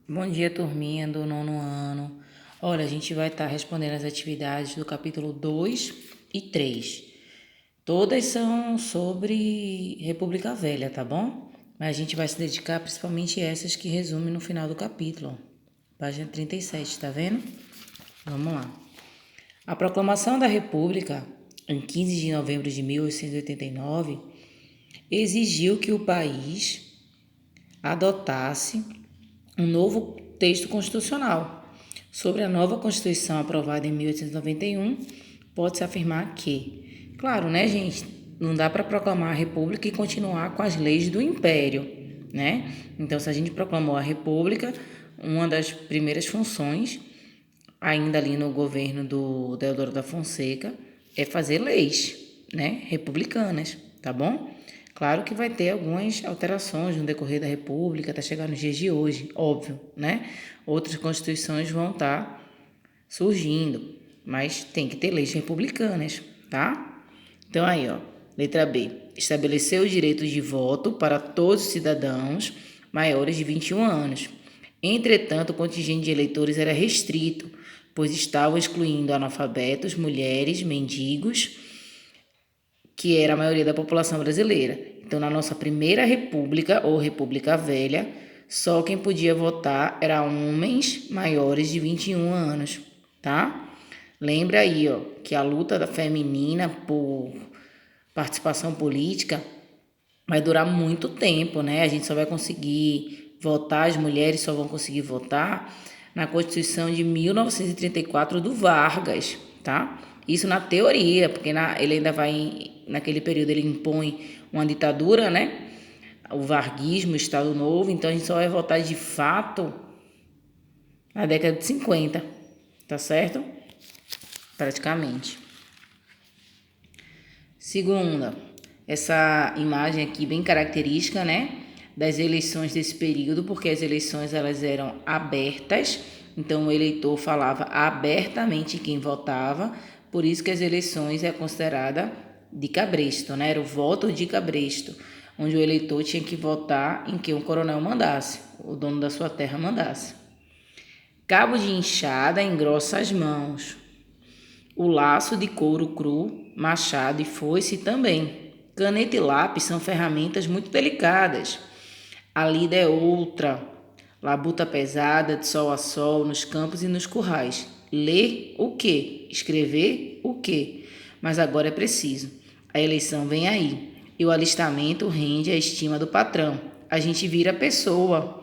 Bom dia, turminha do nono ano. Olha, a gente vai estar respondendo as atividades do capítulo 2 e 3. Todas são sobre República Velha, tá bom? Mas a gente vai se dedicar principalmente a essas que resumem no final do capítulo. Página 37, tá vendo? Vamos lá. A proclamação da República, em 15 de novembro de 1889, exigiu que o país adotasse um novo texto constitucional. Sobre a nova Constituição aprovada em 1891, pode-se afirmar que, claro, né, gente, não dá para proclamar a República e continuar com as leis do Império, né? Então, se a gente proclamou a República, uma das primeiras funções, ainda ali no governo do Deodoro da Fonseca, é fazer leis, né, republicanas, tá bom? Claro que vai ter algumas alterações no decorrer da República, até chegar nos dias de hoje, óbvio, né? Outras constituições vão estar surgindo, mas tem que ter leis republicanas, tá? Então aí, ó, letra B. Estabeleceu o direito de voto para todos os cidadãos maiores de 21 anos. Entretanto, o contingente de eleitores era restrito, pois estavam excluindo analfabetos, mulheres, mendigos, que era a maioria da população brasileira. Então, na nossa primeira república, ou República Velha, só quem podia votar era homens maiores de 21 anos, tá? Lembra aí, ó, que a luta da feminina por participação política vai durar muito tempo, né? A gente só vai conseguir votar, as mulheres só vão conseguir votar na Constituição de 1934 do Vargas, tá? Isso na teoria, porque ele ainda vai, naquele período ele impõe uma ditadura, né? O varguismo, o Estado Novo, então a gente só vai votar de fato na década de 50, tá certo? Praticamente. Segunda, essa imagem aqui bem característica, né, das eleições desse período, porque as eleições elas eram abertas, então o eleitor falava abertamente quem votava, por isso que as eleições é considerada de cabresto, né, era o voto de cabresto, onde o eleitor tinha que votar em quem o coronel mandasse, o dono da sua terra mandasse. Cabo de enxada engrossa as mãos. O laço de couro cru, machado e foice também. Caneta e lápis são ferramentas muito delicadas. A lida é outra. Labuta pesada, de sol a sol, nos campos e nos currais. Ler o quê? Escrever o quê? Mas agora é preciso. A eleição vem aí. E o alistamento rende a estima do patrão. A gente vira pessoa.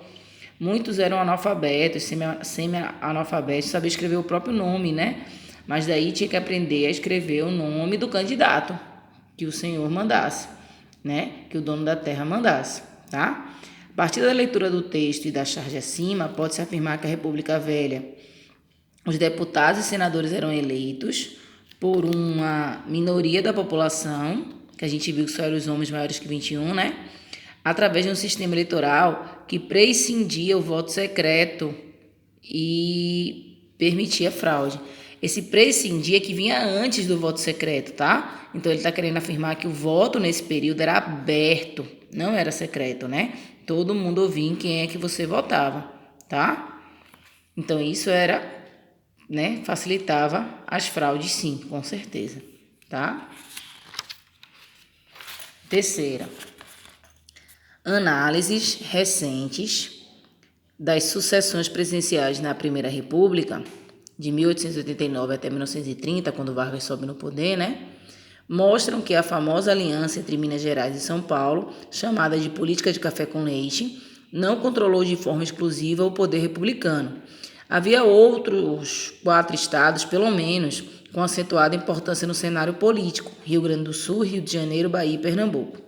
Muitos eram analfabetos, semi-analfabetos, sabiam escrever o próprio nome, né? Mas daí tinha que aprender a escrever o nome do candidato que o senhor mandasse, né? Que o dono da terra mandasse, tá? A partir da leitura do texto e da charge acima, pode-se afirmar que a República Velha, os deputados e senadores eram eleitos por uma minoria da população, que a gente viu que só eram os homens maiores que 21, né? Através de um sistema eleitoral que prescindia o voto secreto e permitia fraude. Esse prescindia que vinha antes do voto secreto, tá? Então ele está querendo afirmar que o voto nesse período era aberto, não era secreto, né? Todo mundo ouvia em quem é que você votava, tá? Então isso era, né? Facilitava as fraudes, sim, com certeza, tá? Terceira, análises recentes das sucessões presidenciais na Primeira República, de 1889 até 1930, quando Vargas sobe no poder, né? Mostram que a famosa aliança entre Minas Gerais e São Paulo, chamada de política de café com leite, não controlou de forma exclusiva o poder republicano. Havia outros 4 estados, pelo menos, com acentuada importância no cenário político: Rio Grande do Sul, Rio de Janeiro, Bahia e Pernambuco.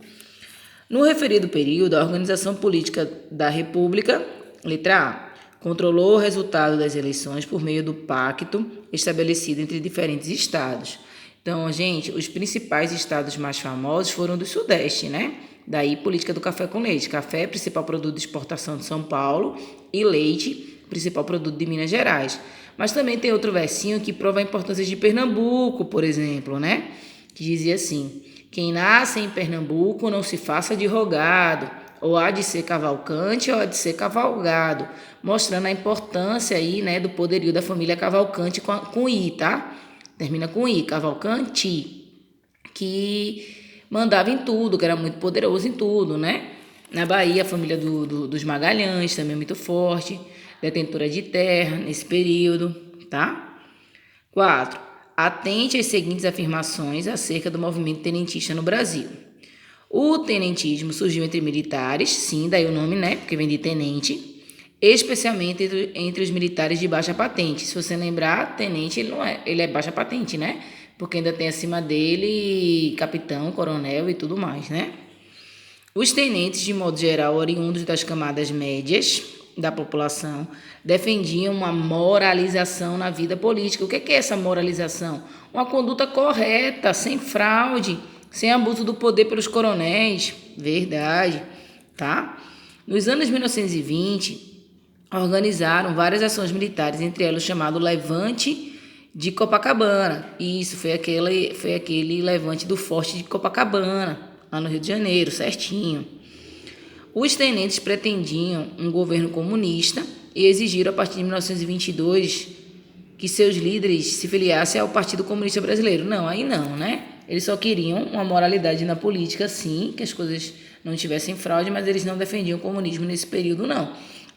No referido período, a organização política da República, letra A, controlou o resultado das eleições por meio do pacto estabelecido entre diferentes estados. Então, gente, os principais estados mais famosos foram do Sudeste, né? Daí, política do café com leite. Café, principal produto de exportação de São Paulo, e leite, principal produto de Minas Gerais. Mas também tem outro versinho que prova a importância de Pernambuco, por exemplo, né? Que dizia assim: quem nasce em Pernambuco não se faça de rogado. Ou há de ser Cavalcante ou há de ser Cavalgado, mostrando a importância aí, né, do poderio da família Cavalcante com I, tá? Termina com I, Cavalcanti, que mandava em tudo, que era muito poderoso em tudo, né? Na Bahia, a família dos Magalhães, também muito forte, detentora de terra nesse período, tá? 4. Atente às seguintes afirmações acerca do movimento tenentista no Brasil. O tenentismo surgiu entre militares, sim, daí o nome, né? Porque vem de tenente, especialmente entre os militares de baixa patente. Se você lembrar, tenente ele é baixa patente, né? Porque ainda tem acima dele capitão, coronel e tudo mais, né? Os tenentes, de modo geral, oriundos das camadas médias da população, defendiam uma moralização na vida política. O que é essa moralização? Uma conduta correta, sem fraude, sem abuso do poder pelos coronéis. Verdade, tá? Nos anos 1920, organizaram várias ações militares, entre elas o chamado Levante de Copacabana. E isso foi aquele levante do Forte de Copacabana, lá no Rio de Janeiro, certinho. Os tenentes pretendiam um governo comunista e exigiram, a partir de 1922, que seus líderes se filiassem ao Partido Comunista Brasileiro. Não, aí não, né? Eles só queriam uma moralidade na política, sim, que as coisas não tivessem fraude, mas eles não defendiam o comunismo nesse período, não.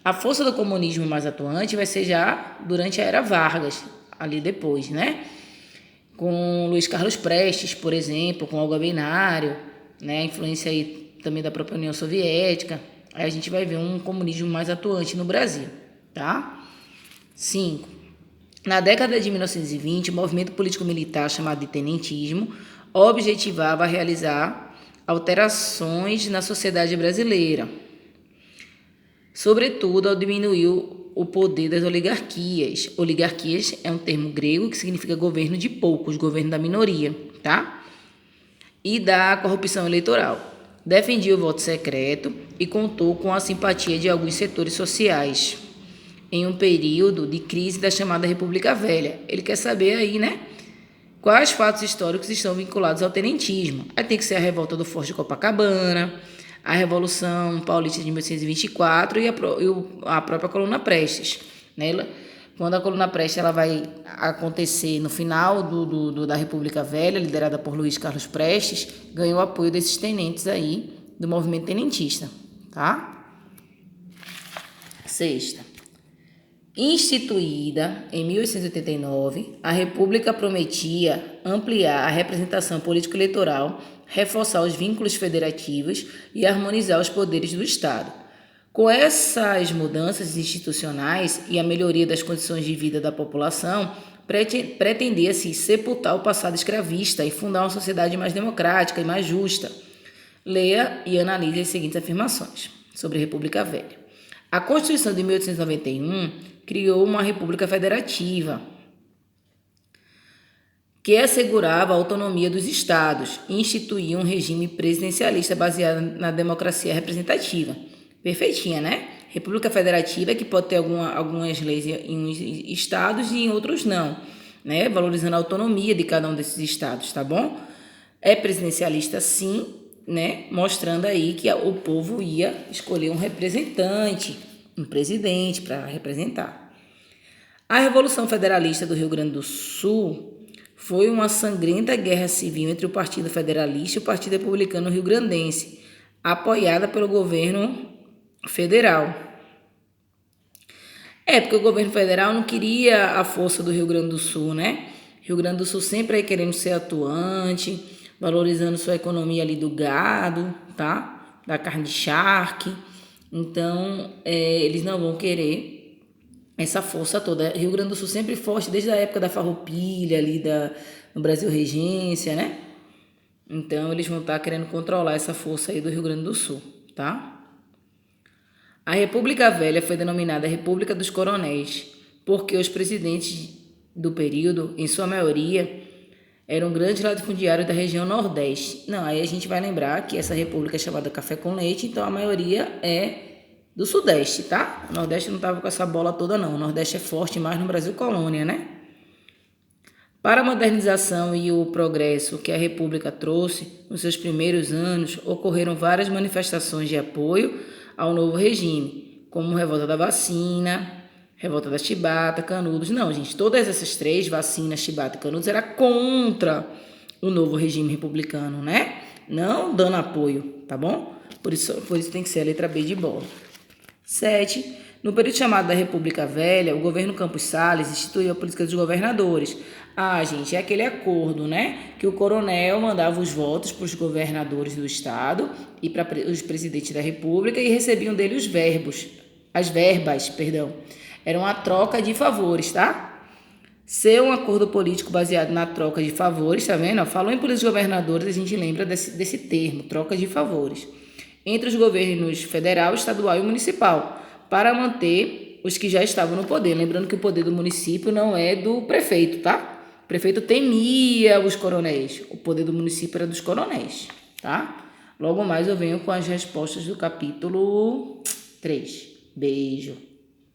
A força do comunismo mais atuante vai ser já durante a era Vargas, ali depois, né? Com Luiz Carlos Prestes, por exemplo, com Olga Benário, né? A influência aí também da própria União Soviética. Aí a gente vai ver um comunismo mais atuante no Brasil, tá? 5. Na década de 1920, o movimento político-militar chamado de tenentismo objetivava realizar alterações na sociedade brasileira, sobretudo ao diminuir o poder das oligarquias. Oligarquias é um termo grego que significa governo de poucos, governo da minoria, tá? E da corrupção eleitoral. Defendia o voto secreto e contou com a simpatia de alguns setores sociais em um período de crise da chamada República Velha. Ele quer saber aí, né? Quais fatos históricos estão vinculados ao tenentismo. Aí tem que ser a revolta do Forte de Copacabana, a Revolução Paulista de 1824 e a própria Coluna Prestes, né? Quando a Coluna Prestes ela vai acontecer no final da República Velha, liderada por Luiz Carlos Prestes, ganhou o apoio desses tenentes aí do movimento tenentista, tá? 6. Instituída em 1889, a República prometia ampliar a representação político-eleitoral, reforçar os vínculos federativos e harmonizar os poderes do Estado. Com essas mudanças institucionais e a melhoria das condições de vida da população, pretendia-se sepultar o passado escravista e fundar uma sociedade mais democrática e mais justa. Leia e analise as seguintes afirmações sobre a República Velha. A Constituição de 1891 criou uma república federativa que assegurava a autonomia dos estados e instituía um regime presidencialista baseado na democracia representativa. Perfeitinha, né? República federativa que pode ter algumas leis em uns estados e em outros não, né? Valorizando a autonomia de cada um desses estados, tá bom? É presidencialista sim, né? Mostrando aí que o povo ia escolher um representante, um presidente para representar. A Revolução Federalista do Rio Grande do Sul foi uma sangrenta guerra civil entre o Partido Federalista e o Partido Republicano Rio-Grandense, apoiada pelo governo federal. Porque o governo federal não queria a força do Rio Grande do Sul, né? Rio Grande do Sul sempre aí querendo ser atuante, valorizando sua economia ali do gado, tá? Da carne de charque. Então, eles não vão querer essa força toda. Rio Grande do Sul sempre forte, desde a época da Farroupilha, ali no Brasil Regência, né? Então, eles vão estar querendo controlar essa força aí do Rio Grande do Sul, tá? A República Velha foi denominada República dos Coronéis, porque os presidentes do período, em sua maioria, eram grandes latifundiários da região Nordeste. Não, aí a gente vai lembrar que essa república é chamada Café com Leite, então a maioria é do Sudeste, tá? O Nordeste não estava com essa bola toda, não. O Nordeste é forte mais no Brasil colônia, né? Para a modernização e o progresso que a República trouxe, nos seus primeiros anos, ocorreram várias manifestações de apoio ao novo regime, como revolta da vacina, revolta da Chibata, Canudos. Não, gente, todas essas três, vacina, Chibata e Canudos, era contra o novo regime republicano, né? Não dando apoio, tá bom? Por isso tem que ser a letra B de bola. 7. No período chamado da República Velha, o governo Campos Salles instituiu a política dos governadores. Ah, gente, é aquele acordo, né? Que o coronel mandava os votos para os governadores do estado e para os presidentes da República e recebiam dele as verbas. Era uma troca de favores, tá? Ser um acordo político baseado na troca de favores, tá vendo? Falou em política dos governadores, a gente lembra desse termo, troca de favores, entre os governos federal, estadual e municipal, para manter os que já estavam no poder. Lembrando que o poder do município não é do prefeito, tá? O prefeito temia os coronéis, o poder do município era dos coronéis, tá? Logo mais eu venho com as respostas do capítulo 3. Beijo!